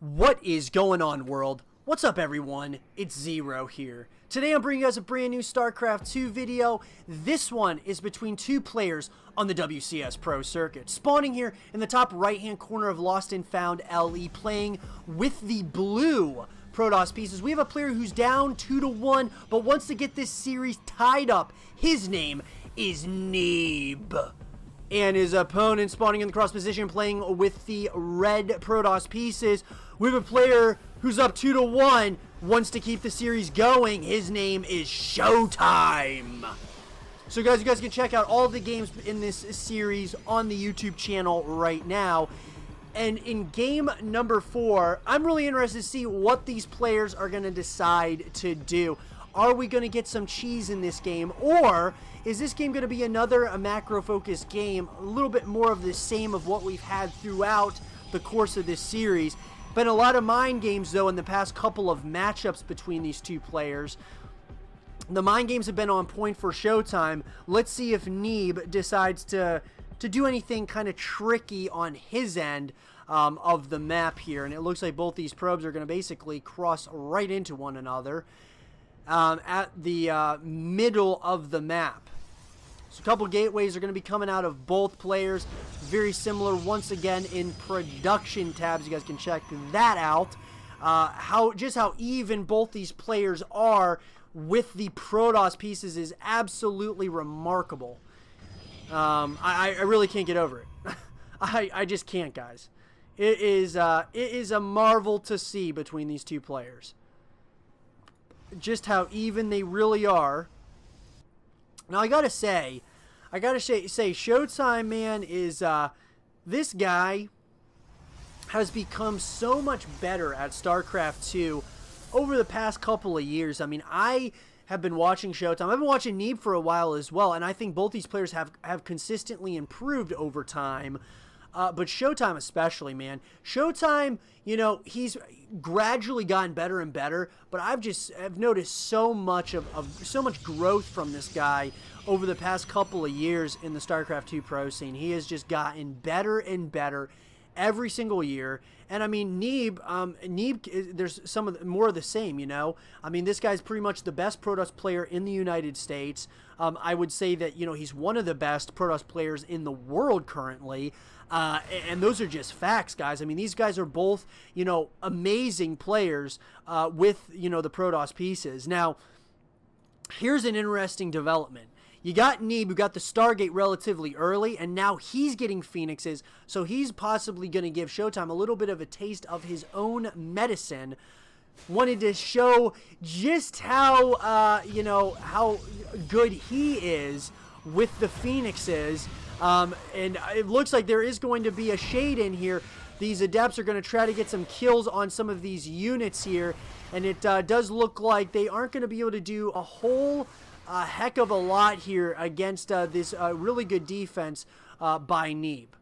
What is going on, world? What's up, everyone? It's Zero here. Today I'm bringing you guys a brand new Starcraft 2 video. This one is between two players on the WCS Pro circuit. Spawning here in the top right-hand corner of Lost and Found LE, playing with the blue Protoss pieces. We have a player who's down 2-1, but wants to get this series tied up. His name is Neeb. And his opponent spawning in the cross position, playing with the red Protoss pieces. We have a player who's up 2-1, wants to keep the series going. His name is ShoWTimE. So guys, you guys can check out all the games in this series on the YouTube channel right now. And in game number 4, I'm really interested to see what these players are going to decide to do. Are we going to get some cheese in this game, or is this game going to be another macro-focused game, a little bit more of the same of what we've had throughout the course of this series? Been a lot of mind games, though, in the past couple of matchups between these two players. The mind games have been on point for ShoWTimE. Let's see if Neeb decides to do anything kind of tricky on his end of the map here. And it looks like both these probes are going to basically cross right into one another at the middle of the map. So a couple gateways are going to be coming out of both players. Very similar once again in production tabs. You guys can check that out. Just how even both these players are with the Protoss pieces is absolutely remarkable. I really can't get over it. I just can't, guys. It is a marvel to see between these two players. Just how even they really are. Now I gotta say ShoWTimE, man, is this guy has become so much better at StarCraft 2 over the past couple of years. I mean, I have been watching ShoWTimE. I've been watching Neeb for a while as well, and I think both these players have consistently improved over time. But ShoWTimE especially, man. ShoWTimE, you know, he's gradually gotten better and better, but I've noticed so much so much growth from this guy over the past couple of years in the StarCraft 2 Pro scene. He has just gotten better and better every single year. And I mean, Neeb, there's more of the same, you know. I mean, this guy's pretty much the best Protoss player in the United States. I would say that, you know, he's one of the best Protoss players in the world currently. And those are just facts, guys. I mean, these guys are both, you know, amazing players with, you know, the Protoss pieces. Now, here's an interesting development. You got Neeb, who got the Stargate relatively early, and now he's getting Phoenixes, so he's possibly going to give ShoWTimE a little bit of a taste of his own medicine. Wanted to show just how, you know, how good he is with the Phoenixes. And it looks like there is going to be a shade in here. These Adepts are going to try to get some kills on some of these units here, and it does look like they aren't going to be able to do a whole heck of a lot here against this really good defense by Neeb.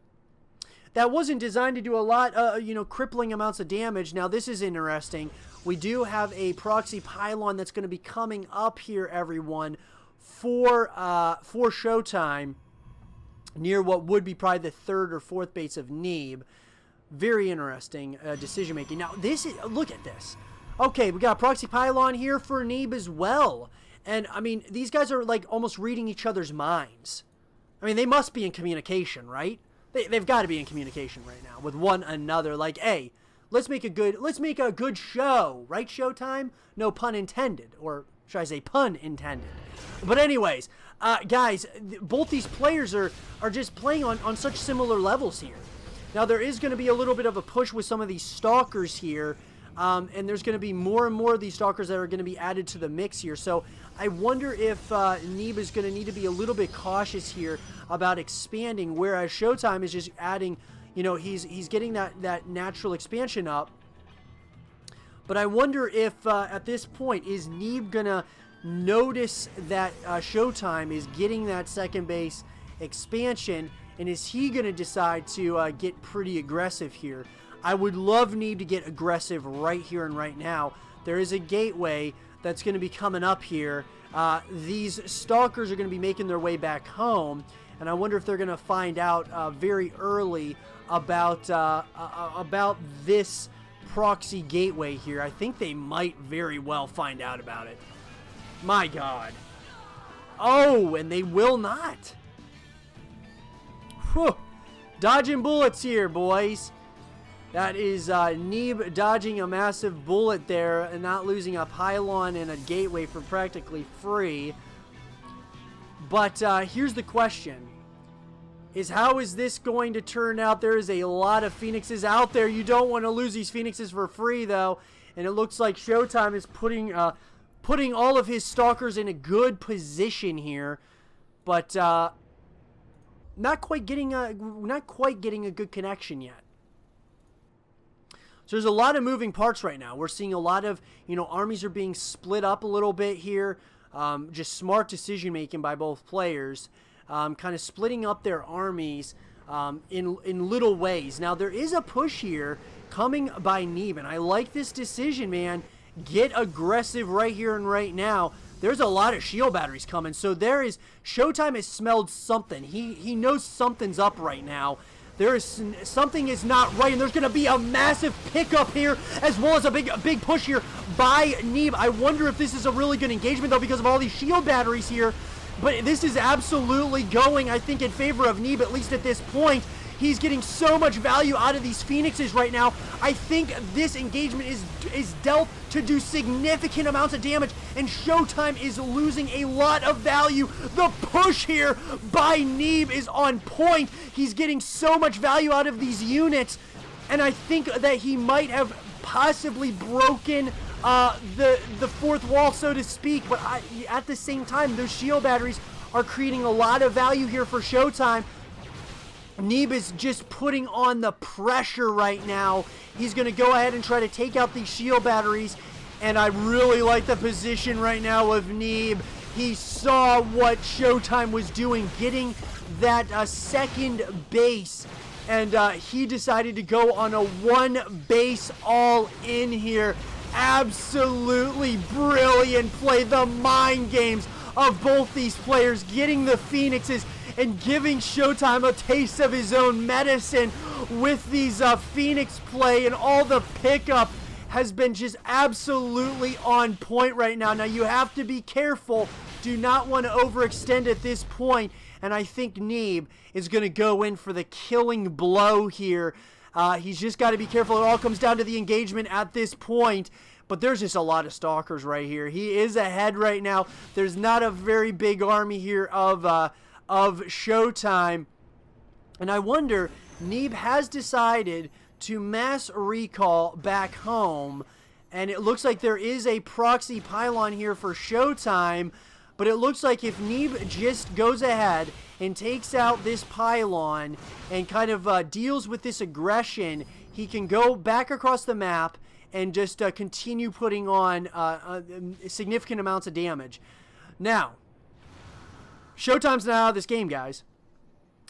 That wasn't designed to do a lot, you know, crippling amounts of damage. Now, this is interesting. We do have a proxy pylon that's going to be coming up here, everyone, for ShoWTimE, near what would be probably the 3rd or 4th base of Neeb. Very interesting decision making. Now, look at this. Okay, we got a proxy pylon here for Neeb as well. And, I mean, these guys are, like, almost reading each other's minds. I mean, they must be in communication, right? They've got to be in communication right now with one another. Like, hey, let's make a good show, right, ShoWTimE? No pun intended, or should I say pun intended? But anyways, guys, both these players are just playing on such similar levels here. Now, there is going to be a little bit of a push with some of these Stalkers here. And there's going to be more and more of these Stalkers that are going to be added to the mix here. So I wonder if Neeb is going to need to be a little bit cautious here about expanding, whereas ShoWTimE is just adding, you know, he's getting that natural expansion up. But I wonder if at this point, is Neeb going to notice that ShoWTimE is getting that second base expansion, and is he going to decide to get pretty aggressive here? I would love Neeb to get aggressive right here and right now. There is a gateway that's going to be coming up here. These Stalkers are going to be making their way back home, and I wonder if they're going to find out very early about this proxy gateway here. I think they might very well find out about it. My God. Oh, and they will not. Whew. Dodging bullets here, boys. That is Neeb dodging a massive bullet there and not losing a pylon and a gateway for practically free. But here's the question. Is how is this going to turn out? There is a lot of Phoenixes out there. You don't want to lose these Phoenixes for free, though. And it looks like ShoWTimE is putting all of his Stalkers in a good position here. But not quite getting a good connection yet. So there's a lot of moving parts right now. We're seeing a lot of, armies are being split up a little bit here. Just smart decision making by both players. Kind of splitting up their armies in little ways. Now, there is a push here coming by Neeb, and I like this decision, man. Get aggressive right here and right now. There's a lot of shield batteries coming, so ShoWTimE has smelled something. He knows something's up right now. Something is not right, and there's going to be a massive pickup here, as well as a big push here by Neeb. I wonder if this is a really good engagement, though, because of all these shield batteries here. But this is absolutely going, I think, in favor of Neeb, at least at this point. He's getting so much value out of these Phoenixes right now. I think this engagement is dealt to do significant amounts of damage, and ShoWTimE is losing a lot of value. The push here by Neeb is on point. He's getting so much value out of these units, and I think that he might have possibly broken the fourth wall, so to speak, but at the same time, those shield batteries are creating a lot of value here for ShoWTimE. Neeb is just putting on the pressure right now. He's going to go ahead and try to take out these shield batteries, and I really like the position right now of Neeb. He saw what ShoWTimE was doing, getting that second base, and he decided to go on a one base all in here. Absolutely brilliant play. The mind games of both these players, getting the Phoenixes and giving ShoWTimE a taste of his own medicine with these Phoenix play, and all the pickup has been just absolutely on point right now. Now, you have to be careful. Do not want to overextend at this point, and I think Neeb is going to go in for the killing blow here. He's just got to be careful. It all comes down to the engagement at this point. But there's just a lot of Stalkers right here. He is ahead right now. There's not a very big army here of ShoWTimE. And I wonder, Neeb has decided to mass recall back home. And it looks like there is a proxy pylon here for ShoWTimE. But it looks like if Neeb just goes ahead and takes out this pylon and kind of deals with this aggression, he can go back across the map and just continue putting on significant amounts of damage. Now, ShoWTimE's not out of this game, guys.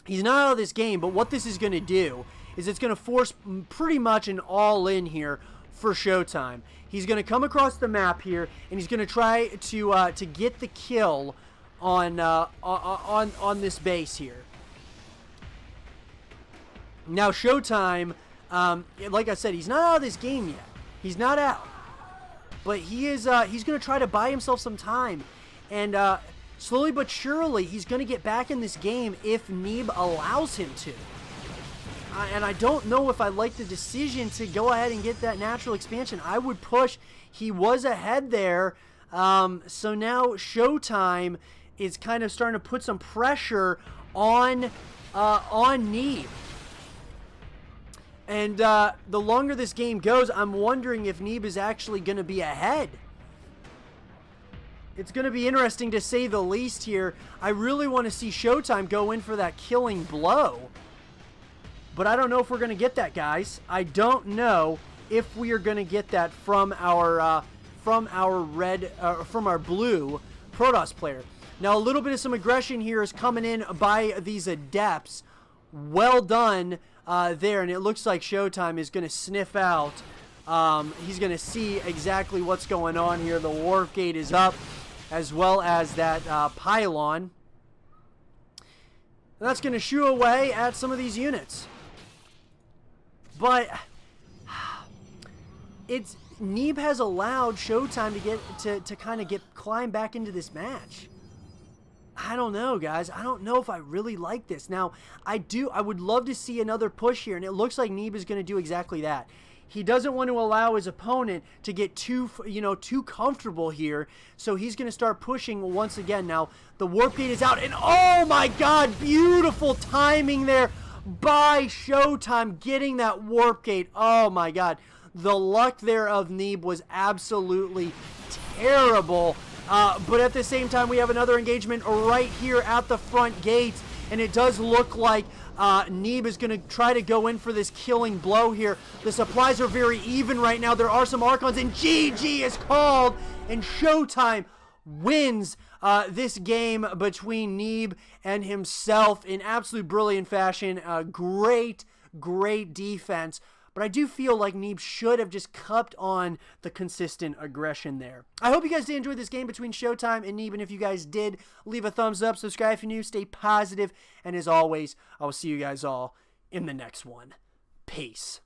He's not out of this game, but what this is going to do is it's going to force pretty much an all-in here for ShoWTimE. He's going to come across the map here, and he's going to try to get the kill on this base here. Now, ShoWTimE, like I said, he's not out of this game yet. He's not out, but he's going to try to buy himself some time, and slowly but surely, he's going to get back in this game if Neeb allows him to. And I don't know if I like the decision to go ahead and get that natural expansion. I would push. He was ahead there, so now ShoWTimE is kind of starting to put some pressure on Neeb. And the longer this game goes, I'm wondering if Neeb is actually going to be ahead. It's going to be interesting to say the least here. I really want to see ShoWTimE go in for that killing blow. But I don't know if we're going to get that, guys. I don't know if we are going to get that from our blue Protoss player. Now, a little bit of some aggression here is coming in by these Adepts. Well done there, and it looks like ShoWTimE is going to sniff out. He's going to see exactly what's going on here. The warp gate is up, as well as that pylon. And that's going to shoo away at some of these units. But it's Neeb has allowed ShoWTimE to get to kind of climb back into this match. I don't know, guys. I don't know if I really like this. Now, I would love to see another push here, and it looks like Neeb is going to do exactly that. He doesn't want to allow his opponent to get too comfortable here, so he's going to start pushing once again. Now, the warp gate is out, and oh my god, beautiful timing there by ShoWTimE getting that warp gate. Oh my god. The luck there of Neeb was absolutely terrible. But at the same time, we have another engagement right here at the front gate, and it does look like Neeb is going to try to go in for this killing blow here. The supplies are very even right now. There are some Archons, and GG is called, and ShoWTimE wins this game between Neeb and himself in absolute brilliant fashion. Great defense. But I do feel like Neeb should have just kept on the consistent aggression there. I hope you guys did enjoy this game between ShoWTimE and Neeb. And if you guys did, leave a thumbs up, subscribe if you're new, stay positive. And as always, I will see you guys all in the next one. Peace.